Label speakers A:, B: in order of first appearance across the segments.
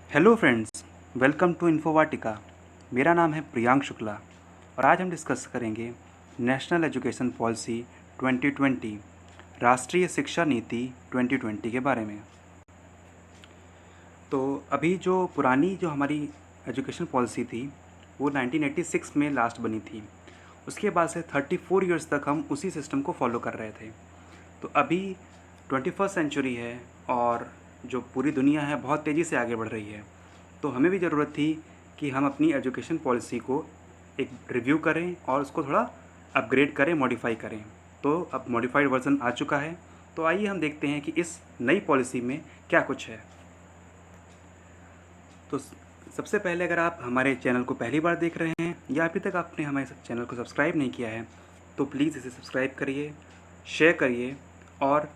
A: Hello friends, welcome to Infovatika. मेरा नाम है प्रियांक शुक्ला और आज हम डिस्कस करेंगे नेशनल एजुकेशन पॉलिसी 2020 राष्ट्रीय शिक्षा नीति 2020 के बारे में। तो अभी जो पुरानी जो हमारी एजुकेशन पॉलिसी थी वो 1986 में लास्ट बनी थी। उसके बाद से 34 इयर्स तक हम उसी सिस्टम को फॉलो कर रहे थे। तो अभी 21st सेंचुरी है और जो पूरी दुनिया है बहुत तेज़ी से आगे बढ़ रही है। तो हमें भी ज़रूरत थी कि हम अपनी एजुकेशन पॉलिसी को एक रिव्यू करें और उसको थोड़ा अपग्रेड करें, मॉडिफाई करें। तो अब मॉडिफाइड वर्जन आ चुका है। तो आइए हम देखते हैं कि इस नई पॉलिसी में क्या कुछ है। तो सबसे पहले अगर आप हमारे चैनल को पहली बार देख रहे हैं या अभी तक आपने हमारे चैनल को सब्सक्राइब नहीं किया है तो प्लीज़ इसे सब्सक्राइब करिए, शेयर करिए और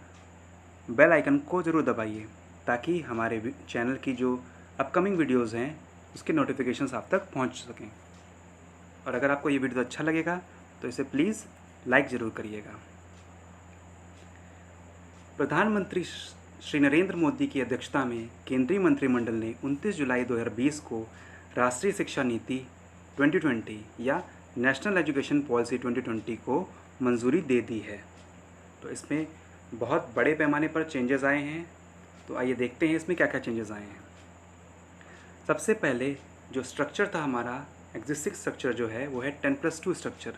A: बेल आइकन को ज़रूर दबाइए ताकि हमारे चैनल की जो अपकमिंग वीडियोज़ हैं उसके नोटिफिकेशंस आप तक पहुंच सकें। और अगर आपको ये वीडियो अच्छा लगेगा तो इसे प्लीज़ लाइक ज़रूर करिएगा। प्रधानमंत्री श्री नरेंद्र मोदी की अध्यक्षता में केंद्रीय मंत्रिमंडल ने 29 जुलाई 2020 को राष्ट्रीय शिक्षा नीति 2020 या नेशनल एजुकेशन पॉलिसी 2020 को मंजूरी दे दी है। तो इसमें बहुत बड़े पैमाने पर चेंजेस आए हैं। तो आइए देखते हैं इसमें क्या क्या चेंजेस आए हैं। सबसे पहले जो स्ट्रक्चर था हमारा एग्जिस्टिंग स्ट्रक्चर जो है वो है 10+2 स्ट्रक्चर।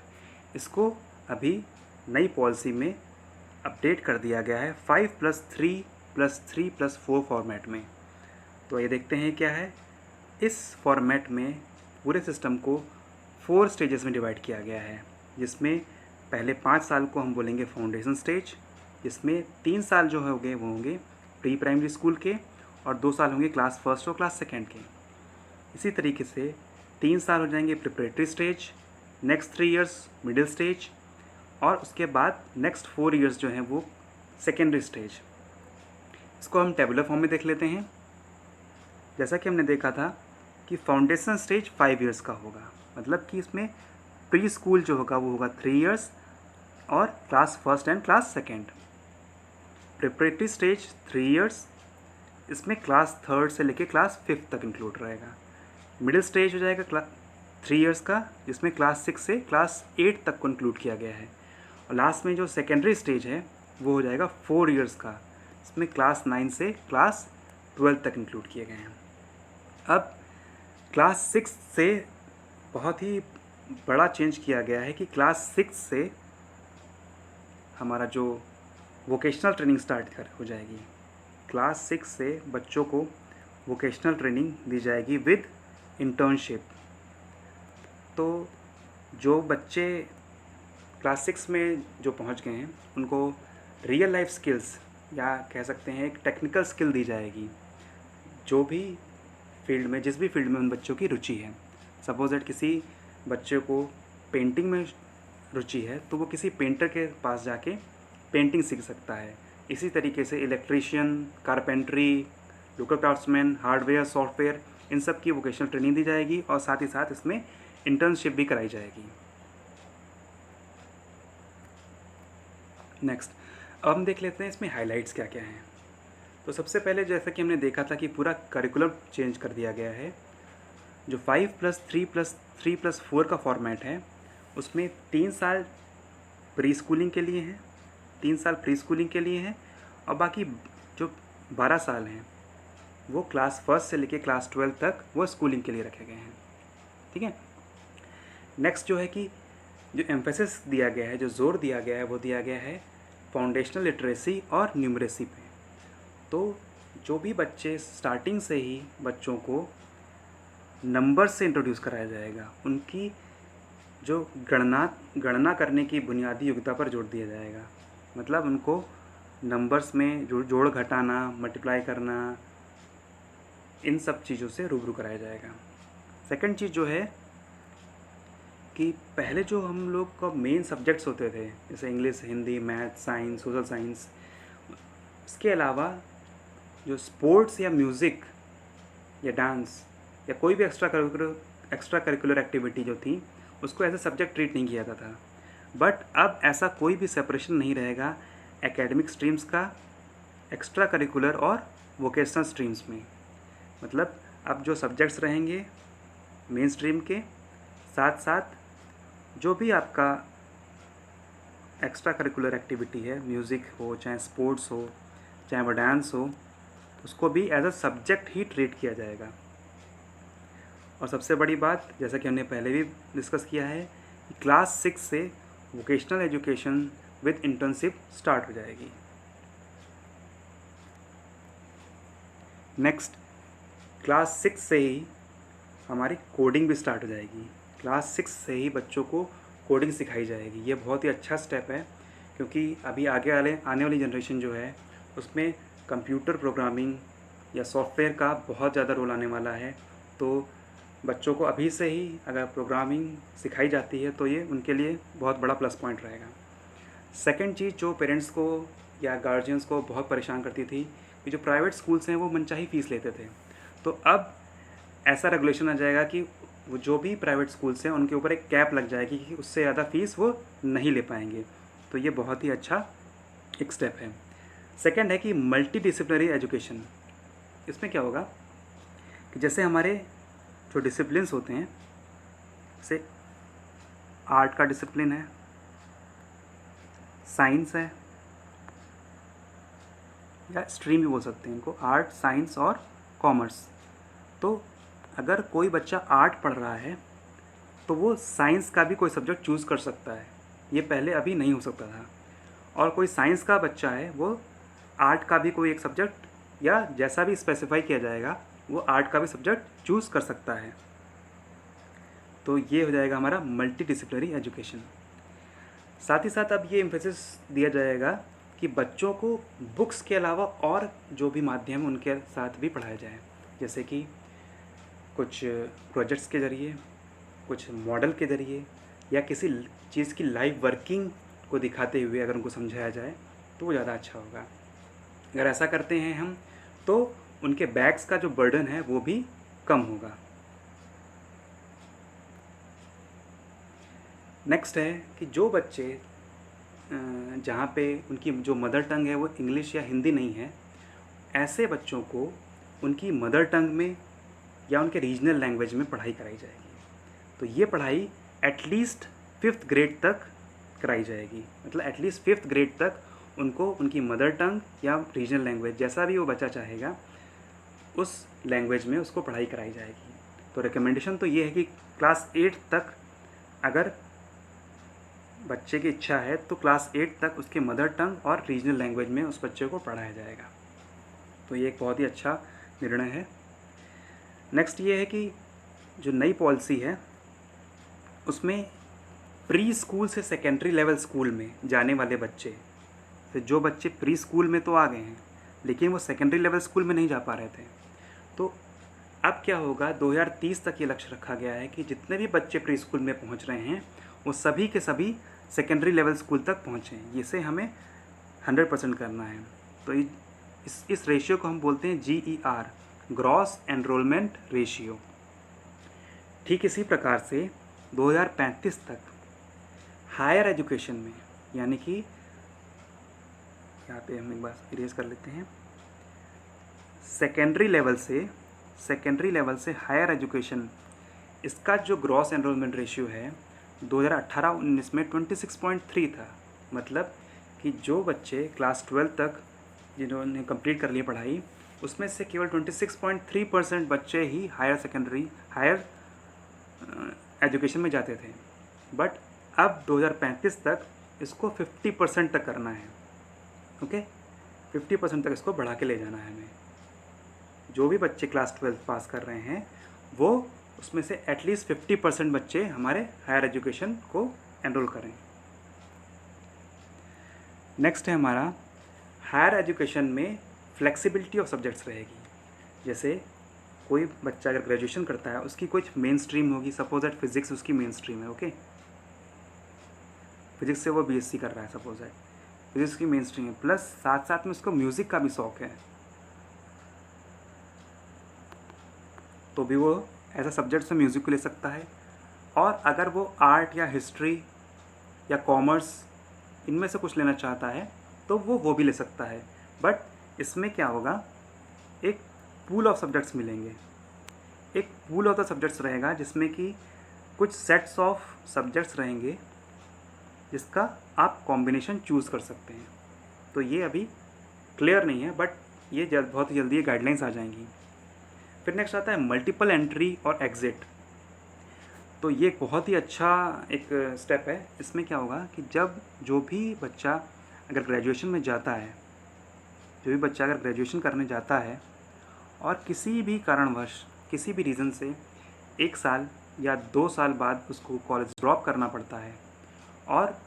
A: इसको अभी नई पॉलिसी में अपडेट कर दिया गया है 5+3+3+4 फॉर्मेट में। तो ये देखते हैं क्या है। इस फॉर्मेट में पूरे सिस्टम को 4 स्टेजेस में डिवाइड किया गया है, जिसमें पहले 5 साल को हम बोलेंगे फाउंडेशन स्टेज, जिसमें 3 साल जो होंगे वो होंगे प्री प्राइमरी स्कूल के और 2 साल होंगे क्लास फर्स्ट और क्लास सेकेंड के। इसी तरीके से 3 साल हो जाएंगे preparatory stage, next 3 years middle stage और उसके बाद नेक्स्ट 4 इयर्स जो हैं वो सेकेंडरी स्टेज। इसको हम टेबुलर फॉर्म में देख लेते हैं। जैसा कि हमने देखा था कि फाउंडेशन स्टेज 5 इयर्स का होगा, मतलब कि इसमें प्री स्कूल जो होगा वो होगा 3 इयर्स और class first and class second. Preparatory stage 3 years, इसमें क्लास थर्ड से लेके क्लास फिफ्थ तक इंक्लूड रहेगा। मिडिल स्टेज हो जाएगा 3 इयर्स का, जिसमें क्लास 6 से क्लास 8 तक को इंक्लूड किया गया है। और लास्ट में जो सेकेंडरी स्टेज है वो हो जाएगा 4 इयर्स का, इसमें क्लास 9 से क्लास 12 तक इंक्लूड किए गए हैं। अब क्लास 6 से बहुत ही बड़ा चेंज किया गया है कि क्लास 6 से हमारा जो वोकेशनल ट्रेनिंग स्टार्ट हो जाएगी। क्लास 6 से बच्चों को वोकेशनल ट्रेनिंग दी जाएगी विद इंटर्नशिप। तो जो बच्चे क्लास 6 में जो पहुंच गए हैं उनको रियल लाइफ स्किल्स या कह सकते हैं एक टेक्निकल स्किल दी जाएगी, जो भी फील्ड में जिस भी फील्ड में उन बच्चों की रुचि है। सपोज दैट किसी बच्चे को पेंटिंग में रुचि है तो वो किसी पेंटर के पास जाके पेंटिंग सीख सकता है। इसी तरीके से electrician, carpentry, local craftsman, hardware, software, इन सब की वोकेशनल ट्रेनिंग दी जाएगी और साथ ही साथ इसमें इंटर्नशिप भी कराई जाएगी। नेक्स्ट, अब हम देख लेते हैं इसमें हाइलाइट्स क्या क्या हैं। तो सबसे पहले जैसा कि हमने देखा था कि पूरा करिकुलम चेंज कर दिया गया है। जो 5+3+3+4 का फॉर्मेट है उसमें 3 साल प्री स्कूलिंग के लिए हैं, 3 साल प्री स्कूलिंग के लिए हैं और बाकी जो 12 साल हैं वो क्लास फर्स्ट से लेके क्लास 12 तक वो स्कूलिंग के लिए रखे गए हैं। ठीक है। नेक्स्ट जो है कि जो एम्फेसिस दिया गया है, जो जोर दिया गया है वो दिया गया है फाउंडेशनल लिटरेसी और न्यूमरेसी पे। तो जो भी बच्चे स्टार्टिंग से ही बच्चों को नंबर से इंट्रोड्यूस कराया जाएगा, उनकी जो गणना करने की बुनियादी योग्यता पर जोर दिया जाएगा। मतलब उनको नंबर्स में जोड़ घटाना, मल्टीप्लाई करना, इन सब चीज़ों से रूबरू कराया जाएगा। सेकंड चीज़ जो है कि पहले जो हम लोग का मेन सब्जेक्ट्स होते थे जैसे English, Hindi, math, science, social science, इसके अलावा जो स्पोर्ट्स या म्यूज़िक या डांस या कोई भी एक्स्ट्रा करिकुलर एक्टिविटी जो थी उसको एज ए सब्जेक्ट ट्रीट नहीं किया जाता था। बट अब ऐसा कोई भी सेपरेशन नहीं रहेगा एकेडमिक स्ट्रीम्स का, एक्स्ट्रा करिकुलर और वोकेशनल स्ट्रीम्स में। मतलब अब जो सब्जेक्ट्स रहेंगे मेन स्ट्रीम के साथ साथ जो भी आपका एक्स्ट्रा करिकुलर एक्टिविटी है, म्यूज़िक हो, चाहे स्पोर्ट्स हो, चाहे वो डांस हो, उसको भी एज अ सब्जेक्ट ही ट्रीट किया जाएगा। और सबसे बड़ी बात, जैसा कि हमने पहले भी डिस्कस किया है, कि क्लास 6 से vocational education with internship start हो जाएगी। नेक्स्ट, क्लास 6 से ही हमारी कोडिंग भी स्टार्ट हो जाएगी। क्लास 6 से ही बच्चों को कोडिंग सिखाई जाएगी। ये बहुत ही अच्छा स्टेप है, क्योंकि अभी आगे आने वाली जनरेशन जो है उसमें कंप्यूटर प्रोग्रामिंग या सॉफ्टवेयर का बहुत ज़्यादा रोल आने वाला है। तो बच्चों को अभी से ही अगर प्रोग्रामिंग सिखाई जाती है तो ये उनके लिए बहुत बड़ा प्लस पॉइंट रहेगा। सेकंड चीज़ जो पेरेंट्स को या गार्जियंस को बहुत परेशान करती थी कि जो प्राइवेट स्कूल्स हैं वो मनचाही फ़ीस लेते थे। तो अब ऐसा रेगुलेशन आ जाएगा कि वो जो भी प्राइवेट स्कूल्स हैं उनके ऊपर एक कैप लग जाएगी कि उससे ज़्यादा फ़ीस वो नहीं ले पाएंगे। तो ये बहुत ही अच्छा एक स्टेप है। सेकंड है कि मल्टी डिसिप्लिनरी एजुकेशन। इसमें क्या होगा कि जैसे हमारे जो डिसिप्लिन्स होते हैं, जैसे आर्ट का डिसिप्लिन है, साइंस है, या स्ट्रीम भी बोल सकते हैं इनको, आर्ट, साइंस और कॉमर्स। तो अगर कोई बच्चा आर्ट पढ़ रहा है तो वो साइंस का भी कोई सब्जेक्ट चूज़ कर सकता है। ये पहले अभी नहीं हो सकता था। और कोई साइंस का बच्चा है वो आर्ट का भी कोई एक सब्जेक्ट या जैसा भी स्पेसिफाई किया जाएगा वो आर्ट का भी सब्जेक्ट चूज़ कर सकता है। तो ये हो जाएगा हमारा मल्टी डिसिप्लिनरी एजुकेशन। साथ ही साथ अब ये एम्फेसिस दिया जाएगा कि बच्चों को बुक्स के अलावा और जो भी माध्यम है उनके साथ भी पढ़ाया जाए, जैसे कि कुछ प्रोजेक्ट्स के ज़रिए, कुछ मॉडल के ज़रिए, या किसी चीज़ की लाइव वर्किंग को दिखाते हुए अगर उनको समझाया जाए तो वो ज़्यादा अच्छा होगा। अगर ऐसा करते हैं हम तो उनके बैग्स का जो बर्डन है वो भी कम होगा। नेक्स्ट है कि जो बच्चे जहाँ पे उनकी जो मदर टंग है वो इंग्लिश या हिंदी नहीं है, ऐसे बच्चों को उनकी मदर टंग में या उनके रीजनल लैंग्वेज में पढ़ाई कराई जाएगी। तो ये पढ़ाई एटलीस्ट 5th ग्रेड तक कराई जाएगी। मतलब एटलीस्ट 5th ग्रेड तक उनको उनकी मदर टंग या रीजनल लैंग्वेज, जैसा भी वो बच्चा चाहेगा उस लैंग्वेज में उसको पढ़ाई कराई जाएगी। तो रिकमेंडेशन तो ये है कि क्लास 8 तक अगर बच्चे की इच्छा है तो क्लास 8 तक उसके मदर टंग और रीजनल लैंग्वेज में उस बच्चे को पढ़ाया जाएगा। तो ये एक बहुत ही अच्छा निर्णय है। नेक्स्ट ये है कि जो नई पॉलिसी है उसमें प्री स्कूल से सेकेंडरी लेवल स्कूल में जाने वाले बच्चे, तो जो बच्चे प्री स्कूल में तो आ गए हैं लेकिन वो सेकेंडरी लेवल स्कूल में नहीं जा पा रहे थे, तो अब क्या होगा, 2030 तक ये लक्ष्य रखा गया है कि जितने भी बच्चे प्री स्कूल में पहुंच रहे हैं वो सभी के सभी सेकेंडरी लेवल स्कूल तक पहुँचें। इसे हमें 100% करना है। तो इस रेशियो को हम बोलते हैं GER, ग्रॉस एनरोलमेंट रेशियो। ठीक इसी प्रकार से 2035 तक हायर एजुकेशन में, यानी कि यहाँ पे हम एक बार इरेज कर लेते हैं, सेकेंडरी लेवल से हायर एजुकेशन, इसका जो ग्रॉस एनरोलमेंट रेशियो है 2018-19 में 26.3 था। मतलब कि जो बच्चे क्लास 12 तक जिन्होंने कंप्लीट कर लिया पढ़ाई, उसमें से केवल 26.3% बच्चे ही हायर एजुकेशन में जाते थे। बट अब 2035 तक इसको 50% तक करना है। ओके, 50% तक इसको बढ़ा के ले जाना है हमें। जो भी बच्चे क्लास 12 पास कर रहे हैं वो उसमें से एटलीस्ट 50% बच्चे हमारे हायर एजुकेशन को एनरोल करें। नेक्स्ट है हमारा हायर एजुकेशन में फ्लेक्सिबिलिटी ऑफ सब्जेक्ट्स रहेगी। जैसे कोई बच्चा अगर ग्रेजुएशन करता है उसकी कुछ मेन स्ट्रीम होगी, सपोज दैट फिजिक्स उसकी मेन स्ट्रीम है। ओके, फिजिक्स से वो BSc कर रहा है, सपोज दैट फिजिक्स की मेन स्ट्रीम है, प्लस साथ साथ में उसको म्यूज़िक का भी शौक़ है, तो भी वो ऐसा सब्जेक्ट से म्यूज़िक को ले सकता है। और अगर वो आर्ट या हिस्ट्री या कॉमर्स इनमें से कुछ लेना चाहता है तो वो भी ले सकता है। बट इसमें क्या होगा, एक पूल ऑफ सब्जेक्ट्स मिलेंगे। एक पूल ऑफ द सब्जेक्ट्स रहेगा जिसमें कि कुछ सेट्स ऑफ सब्जेक्ट्स रहेंगे जिसका आप कॉम्बिनेशन चूज़ कर सकते हैं। तो ये अभी क्लियर नहीं है, बट ये बहुत ही जल्दी ये गाइडलाइंस आ जाएंगी। फिर नेक्स्ट आता है मल्टीपल एंट्री और एग्ज़िट। तो ये एक बहुत ही अच्छा एक स्टेप है। इसमें क्या होगा कि जब जो भी बच्चा अगर ग्रेजुएशन में जाता है, जो भी बच्चा अगर ग्रेजुएशन करने जाता है और किसी भी कारणवश किसी भी रीज़न से 1 साल या 2 साल बाद उसको कॉलेज ड्रॉप करना पड़ता है और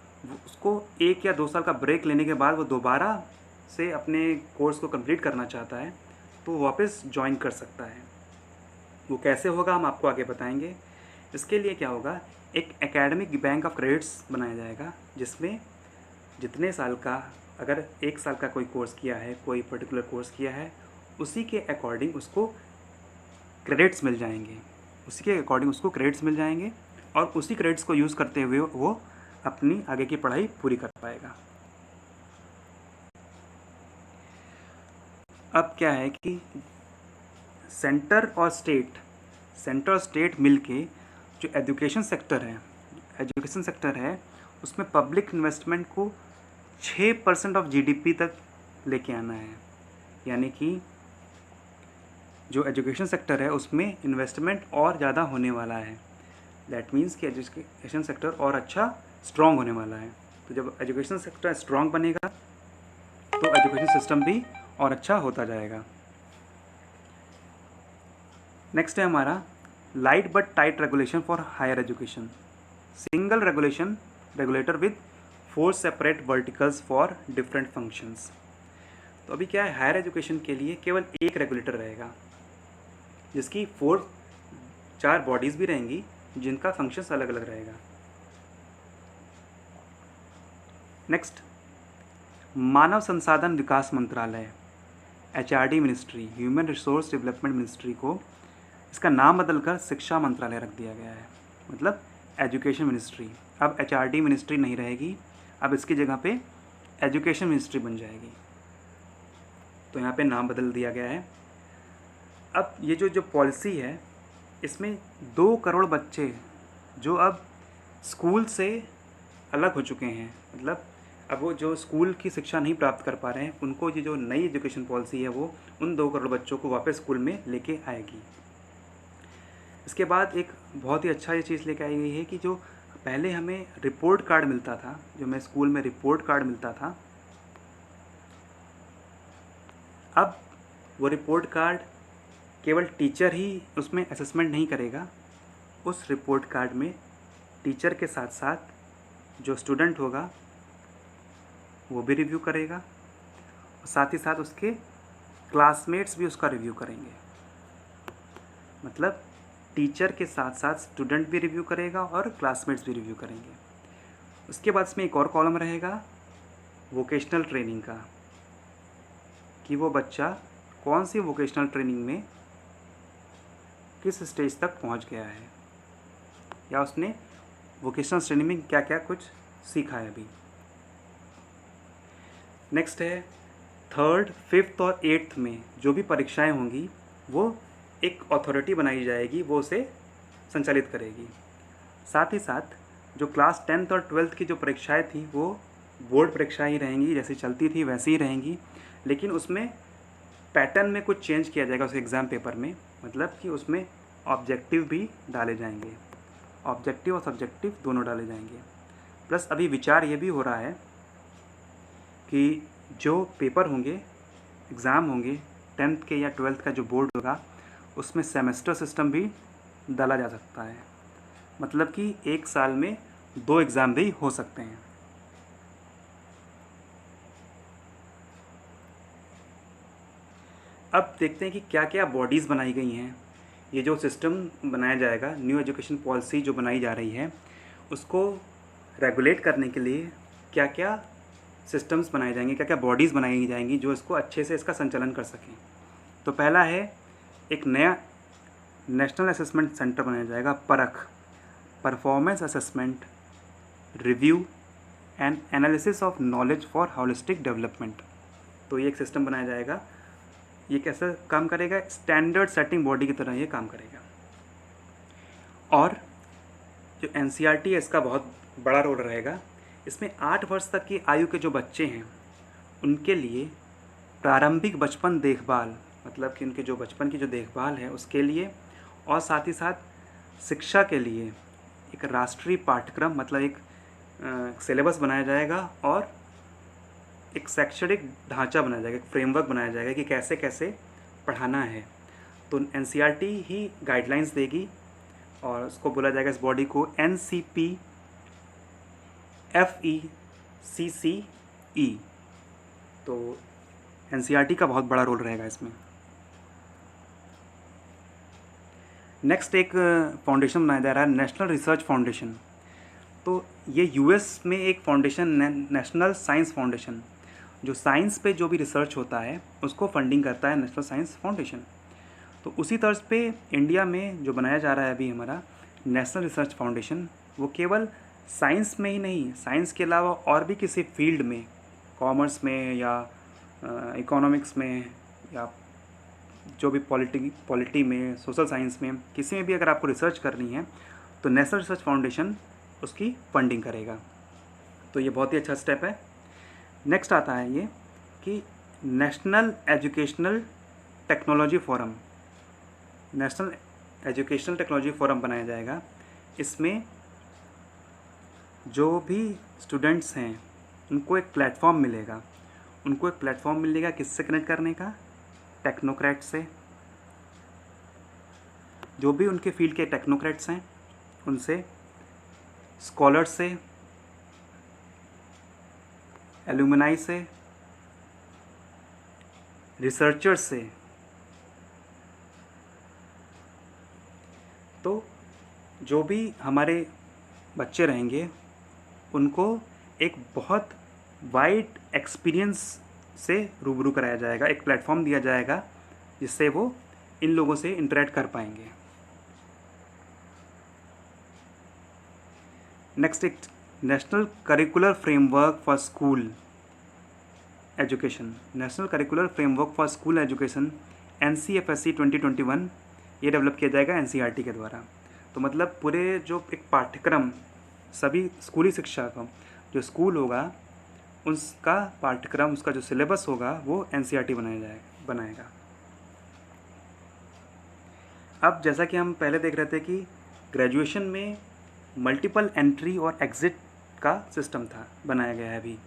A: उसको 1 या 2 साल का ब्रेक लेने के बाद वो दोबारा से अपने कोर्स को कंप्लीट करना चाहता है, तो वो वापस ज्वाइन कर सकता है। वो कैसे होगा हम आपको आगे बताएंगे। इसके लिए क्या होगा, एक एकेडमिक बैंक ऑफ क्रेडिट्स बनाया जाएगा जिसमें जितने साल का, अगर 1 साल का कोई कोर्स किया है, कोई पर्टिकुलर कोर्स किया है, उसी के अकॉर्डिंग उसको क्रेडिट्स मिल जाएंगे और उसी क्रेडिट्स को यूज़ करते हुए वो अपनी आगे की पढ़ाई पूरी कर पाएगा। अब क्या है कि सेंटर और स्टेट मिलके जो एजुकेशन सेक्टर है उसमें पब्लिक इन्वेस्टमेंट को 6% ऑफ जीडीपी तक लेके आना है। यानी कि जो एजुकेशन सेक्टर है उसमें इन्वेस्टमेंट और ज़्यादा होने वाला है। दैट मीन्स कि एजुकेशन सेक्टर और अच्छा स्ट्रॉन्ग होने वाला है। तो जब एजुकेशन सेक्टर स्ट्रॉन्ग बनेगा तो एजुकेशन सिस्टम भी और अच्छा होता जाएगा। नेक्स्ट है हमारा light but tight regulation for higher education. Single regulator with 4 separate verticals for different functions. तो अभी क्या है, हायर एजुकेशन के लिए केवल एक रेगुलेटर रहेगा जिसकी 4 बॉडीज़ भी रहेंगी जिनका फंक्शंस अलग अलग रहेगा। नेक्स्ट, मानव संसाधन विकास मंत्रालय HRD ministry, human resource development ministry को इसका नाम बदलकर शिक्षा मंत्रालय रख दिया गया है। मतलब एजुकेशन मिनिस्ट्री अब HRD मिनिस्ट्री नहीं रहेगी, अब इसकी जगह पे एजुकेशन मिनिस्ट्री बन जाएगी। तो यहाँ पे नाम बदल दिया गया है। अब ये जो पॉलिसी है इसमें 2 करोड़ बच्चे जो अब स्कूल से अलग हो चुके हैं, मतलब अब वो जो स्कूल की शिक्षा नहीं प्राप्त कर पा रहे हैं, उनको ये जो नई एजुकेशन पॉलिसी है वो उन 2 करोड़ बच्चों को वापस स्कूल में लेके आएगी। इसके बाद एक बहुत ही अच्छा ये चीज़ लेके आई गई है कि जो पहले हमें रिपोर्ट कार्ड मिलता था, जो हमें स्कूल में रिपोर्ट कार्ड मिलता था, अब वो रिपोर्ट कार्ड केवल टीचर ही उसमें असेसमेंट नहीं करेगा। उस रिपोर्ट कार्ड में टीचर के साथ साथ जो स्टूडेंट होगा वो भी रिव्यू करेगा और साथ ही साथ उसके क्लासमेट्स भी उसका रिव्यू करेंगे। मतलब टीचर के साथ साथ स्टूडेंट भी रिव्यू करेगा और क्लासमेट्स भी रिव्यू करेंगे। उसके बाद इसमें एक और कॉलम रहेगा वोकेशनल ट्रेनिंग का, कि वो बच्चा कौन सी वोकेशनल ट्रेनिंग में किस स्टेज तक पहुंच गया है या उसने वोकेशनल ट्रेनिंग में क्या क्या कुछ सीखा है अभी। नेक्स्ट है 3rd, 5th और 8th में जो भी परीक्षाएं होंगी वो एक अथॉरिटी बनाई जाएगी, वो उसे संचालित करेगी। साथ ही साथ जो क्लास 10th और 12th की जो परीक्षाएं थी वो बोर्ड परीक्षाएं ही रहेंगी, जैसे चलती थी वैसे ही रहेंगी, लेकिन उसमें पैटर्न में कुछ चेंज किया जाएगा उस एग्ज़ाम पेपर में। मतलब कि उसमें ऑब्जेक्टिव भी डाले जाएंगे, ऑब्जेक्टिव और सब्जेक्टिव दोनों डाले जाएंगे। प्लस अभी विचार ये भी हो रहा है कि जो पेपर होंगे, एग्ज़ाम होंगे 10th के या 12th का जो बोर्ड होगा उसमें सेमेस्टर सिस्टम भी डाला जा सकता है। मतलब कि 1 साल में 2 एग्ज़ाम भी हो सकते हैं। अब देखते हैं कि क्या क्या बॉडीज़ बनाई गई हैं। ये जो सिस्टम बनाया जाएगा, न्यू एजुकेशन पॉलिसी जो बनाई जा रही है, उसको रेगुलेट करने के लिए क्या क्या सिस्टम्स बनाए जाएंगे, क्या क्या बॉडीज़ बनाई जाएंगी जो इसको अच्छे से इसका संचालन कर सकें। तो पहला है एक नया नेशनल असेसमेंट सेंटर बनाया जाएगा, performance assessment, review and analysis of knowledge for holistic development. तो ये एक सिस्टम बनाया जाएगा। ये कैसे काम करेगा, स्टैंडर्ड सेटिंग बॉडी की तरह ये काम करेगा। और जो एनसीईआरटी है इसका बहुत बड़ा रोल रहेगा। इसमें 8 वर्ष तक की आयु के जो बच्चे हैं उनके लिए प्रारंभिक बचपन देखभाल, मतलब कि उनके जो बचपन की जो देखभाल है उसके लिए, और साथ ही साथ शिक्षा के लिए एक राष्ट्रीय पाठ्यक्रम, मतलब एक सिलेबस बनाया जाएगा और एक शैक्षणिक ढांचा बनाया जाएगा, एक फ्रेमवर्क बनाया जाएगा कि कैसे कैसे पढ़ाना है। तो एनसीईआरटी ही गाइडलाइंस देगी और उसको बोला जाएगा, इस बॉडी को NCPFECCE। तो एनसीईआरटी का बहुत बड़ा रोल रहेगा इसमें। नेक्स्ट एक फाउंडेशन बनाया जा रहा है, नेशनल रिसर्च फाउंडेशन। तो ये यूएस में एक फाउंडेशन, नेशनल साइंस फाउंडेशन, जो साइंस पे जो भी रिसर्च होता है उसको फंडिंग करता है नेशनल साइंस फाउंडेशन। तो उसी तर्ज पे इंडिया में जो बनाया जा रहा है अभी हमारा नेशनल रिसर्च फाउंडेशन, वो केवल साइंस में ही नहीं, साइंस के अलावा और भी किसी फील्ड में, कॉमर्स में या इकोनॉमिक्स में या जो भी पॉलिटी में, सोशल साइंस में, किसी में भी अगर आपको रिसर्च करनी है तो नेशनल रिसर्च फाउंडेशन उसकी फंडिंग करेगा। तो ये बहुत ही अच्छा स्टेप है। नेक्स्ट आता है ये कि national educational technology forum, national educational technology forum बनाया जाएगा। इसमें जो भी स्टूडेंट्स हैं उनको एक प्लेटफॉर्म मिलेगा, किससे कनेक्ट करने का, टेक्नोक्रेट से। जो भी उनके फील्ड के टेक्नोक्रेट्स हैं उनसे, स्कॉलर्स से, एलुमनाई से, रिसर्चर्स से। तो जो भी हमारे बच्चे रहेंगे उनको एक बहुत वाइड एक्सपीरियंस से रूबरू कराया जाएगा, एक प्लेटफॉर्म दिया जाएगा जिससे वो इन लोगों से इंटरेक्ट कर पाएंगे। नेक्स्ट एक national curricular framework for school education, national curricular framework for school education NCFSE 2021, ये डेवलप किया जाएगा एनसीईआरटी के द्वारा। तो मतलब पूरे जो एक पाठ्यक्रम, सभी स्कूली शिक्षा का जो स्कूल होगा उसका पाठ्यक्रम, उसका जो सिलेबस होगा वो एनसीईआरटी बनाएगा। अब जैसा कि हम पहले देख रहे थे कि ग्रेजुएशन में मल्टीपल एंट्री और एग्ज़िट का सिस्टम था, बनाया गया है अभी।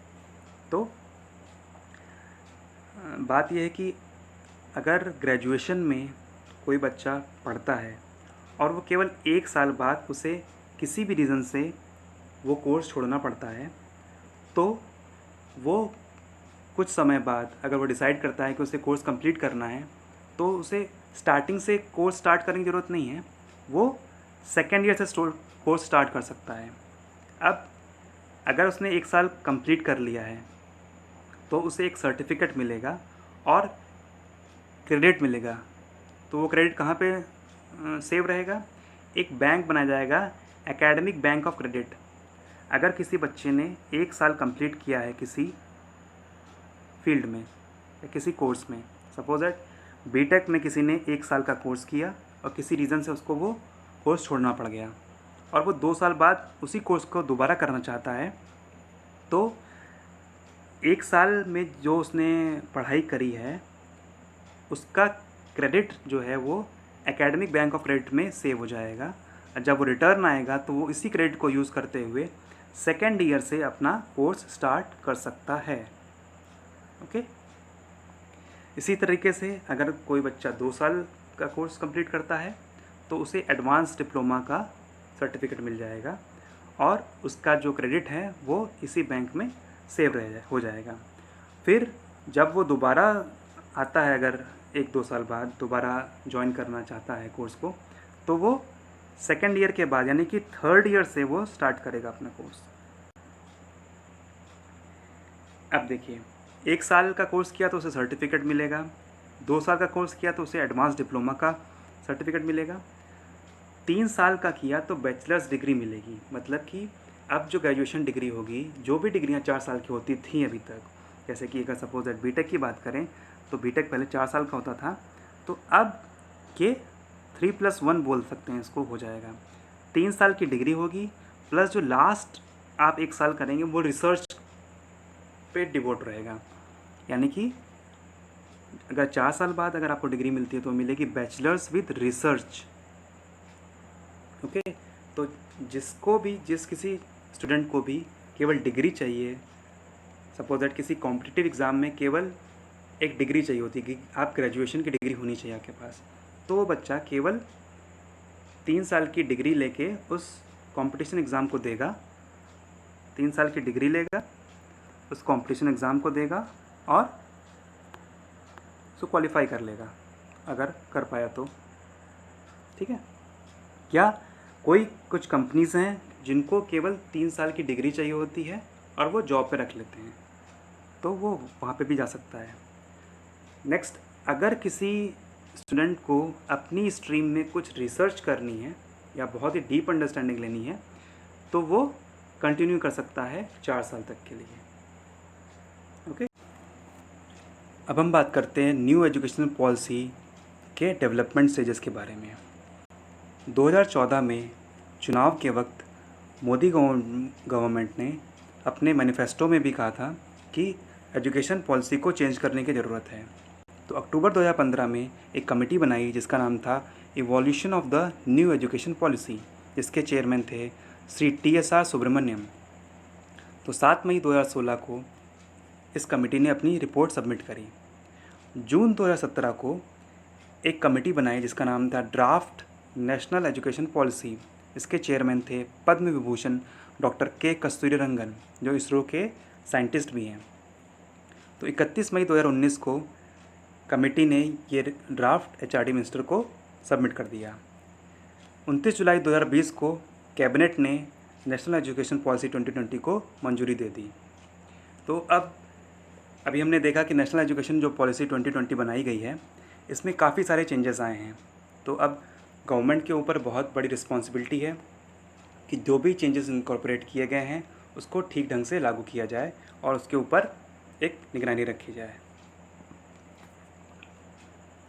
A: तो बात यह है कि अगर ग्रेजुएशन में कोई बच्चा पढ़ता है और वो केवल 1 साल बाद उसे किसी भी रीज़न से वो कोर्स छोड़ना पड़ता है, तो वो कुछ समय बाद अगर वो डिसाइड करता है कि उसे कोर्स कंप्लीट करना है तो उसे स्टार्टिंग से कोर्स स्टार्ट करने की ज़रूरत नहीं है, वो सेकेंड ईयर से कोर्स स्टार्ट कर सकता है। अब अगर उसने 1 साल कंप्लीट कर लिया है तो उसे एक सर्टिफिकेट मिलेगा और क्रेडिट मिलेगा। तो वो क्रेडिट कहाँ पे सेव रहेगा? एक बैंक बनाया जाएगा, एकेडमिक बैंक ऑफ क्रेडिट। अगर किसी बच्चे ने 1 साल कंप्लीट किया है किसी फील्ड में या किसी कोर्स में, सपोज दैट बीटेक में किसी ने 1 साल का कोर्स किया और किसी रीज़न से उसको वो कोर्स छोड़ना पड़ गया और वो 2 साल बाद उसी कोर्स को दोबारा करना चाहता है, तो 1 साल में जो उसने पढ़ाई करी है उसका क्रेडिट जो है वो एकेडमिक बैंक ऑफ क्रेडिट में सेव हो जाएगा। जब वो रिटर्न आएगा तो वो इसी क्रेडिट को यूज़ करते हुए सेकेंड ईयर से अपना कोर्स स्टार्ट कर सकता है। ओके। इसी तरीके से अगर कोई बच्चा 2 साल का कोर्स कंप्लीट करता है तो उसे एडवांस डिप्लोमा का सर्टिफिकेट मिल जाएगा और उसका जो क्रेडिट है वो इसी बैंक में सेव हो जाएगा। फिर जब वो दोबारा आता है, अगर 1-2 साल बाद दोबारा ज्वाइन करना चाहता है कोर्स को, तो वो सेकेंड ईयर के बाद यानी कि थर्ड ईयर से वो स्टार्ट करेगा अपना कोर्स। अब देखिए, 1 साल का कोर्स किया तो उसे सर्टिफिकेट मिलेगा, 2 साल का कोर्स किया तो उसे एडवांस डिप्लोमा का सर्टिफिकेट मिलेगा, 3 साल का किया तो बैचलर्स डिग्री मिलेगी। मतलब कि अब जो ग्रेजुएशन डिग्री होगी, जो भी डिग्रियां 4 साल की होती थी अभी तक, जैसे कि अगर सपोज दैट बीटेक की बात करें तो बीटेक पहले 4 साल का होता था, तो अब ये 3+1 बोल सकते हैं इसको, हो जाएगा। 3 साल की डिग्री होगी, प्लस जो लास्ट आप 1 साल करेंगे वो रिसर्च पे डिवोट रहेगा। यानी कि अगर 4 साल बाद अगर आपको डिग्री मिलती है तो मिलेगी बैचलर्स विद रिसर्च। ओके, तो जिस किसी स्टूडेंट को भी केवल डिग्री चाहिए, सपोज दैट किसी कॉम्पिटिटिव एग्ज़ाम में केवल एक डिग्री चाहिए होती है कि आप ग्रेजुएशन की डिग्री होनी चाहिए आपके पास, तो वो बच्चा केवल 3 साल की डिग्री लेके उस कंपटीशन एग्ज़ाम को देगा, 3 साल की डिग्री लेगा, उस कंपटीशन एग्ज़ाम को देगा और उसको क्वालिफाई कर लेगा अगर कर पाया तो। ठीक है, या कुछ कंपनीज़ हैं जिनको केवल 3 साल की डिग्री चाहिए होती है और वो जॉब पे रख लेते हैं, तो वो वहाँ पे भी जा सकता है। नेक्स्ट, अगर किसी स्टूडेंट को अपनी स्ट्रीम में कुछ रिसर्च करनी है या बहुत ही डीप अंडरस्टैंडिंग लेनी है तो वो कंटिन्यू कर सकता है 4 साल तक के लिए। ओके, अब हम बात करते हैं न्यू एजुकेशनल पॉलिसी के डेवलपमेंट स्टेजेस के बारे में। 2014 में चुनाव के वक्त मोदी गवर्नमेंट ने अपने मैनिफेस्टो में भी कहा था कि एजुकेशन पॉलिसी को चेंज करने की ज़रूरत है। तो अक्टूबर 2015 में एक कमेटी बनाई जिसका नाम था evolution of the new education policy, जिसके चेयरमैन थे श्री TSR सुब्रमण्यम। तो 7 मई 2016 को इस कमेटी ने अपनी रिपोर्ट सबमिट करी। जून 2017 को एक कमेटी बनाई जिसका नाम था ड्राफ्ट नेशनल एजुकेशन पॉलिसी। इसके चेयरमैन थे पद्म विभूषण डॉक्टर के कस्तूरीरंगन, जो इसरो के साइंटिस्ट भी हैं। तो 31 मई 2019 को कमेटी ने ये ड्राफ्ट HRD मिनिस्टर को सबमिट कर दिया। 29 जुलाई 2020 को कैबिनेट ने नेशनल एजुकेशन पॉलिसी 2020 को मंजूरी दे दी। तो अभी हमने देखा कि नेशनल एजुकेशन जो पॉलिसी 2020 बनाई गई है, इसमें काफ़ी सारे चेंजेस आए हैं। तो अब गवर्नमेंट के ऊपर बहुत बड़ी रिस्पॉन्सिबिलिटी है कि जो भी चेंजेस इनकॉर्पोरेट किए गए हैं उसको ठीक ढंग से लागू किया जाए और उसके ऊपर एक निगरानी रखी जाए।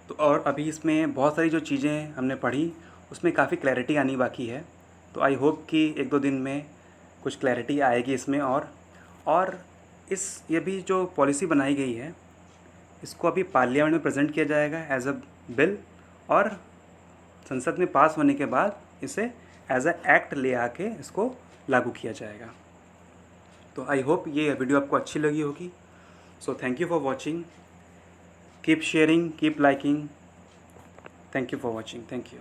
A: तो और अभी इसमें बहुत सारी जो चीज़ें हमने पढ़ी उसमें काफ़ी क्लैरिटी आनी बाकी है। तो आई होप कि 1-2 दिन में कुछ क्लैरिटी आएगी इसमें। और ये भी जो पॉलिसी बनाई गई है इसको अभी पार्लियामेंट में प्रेजेंट किया जाएगा एज अ बिल, और संसद में पास होने के बाद इसे एज अ एक्ट ले आके इसको लागू किया जाएगा। तो आई होप ये वीडियो आपको अच्छी लगी होगी। So thank you for watching, keep sharing, keep liking. Thank you for watching, thank you.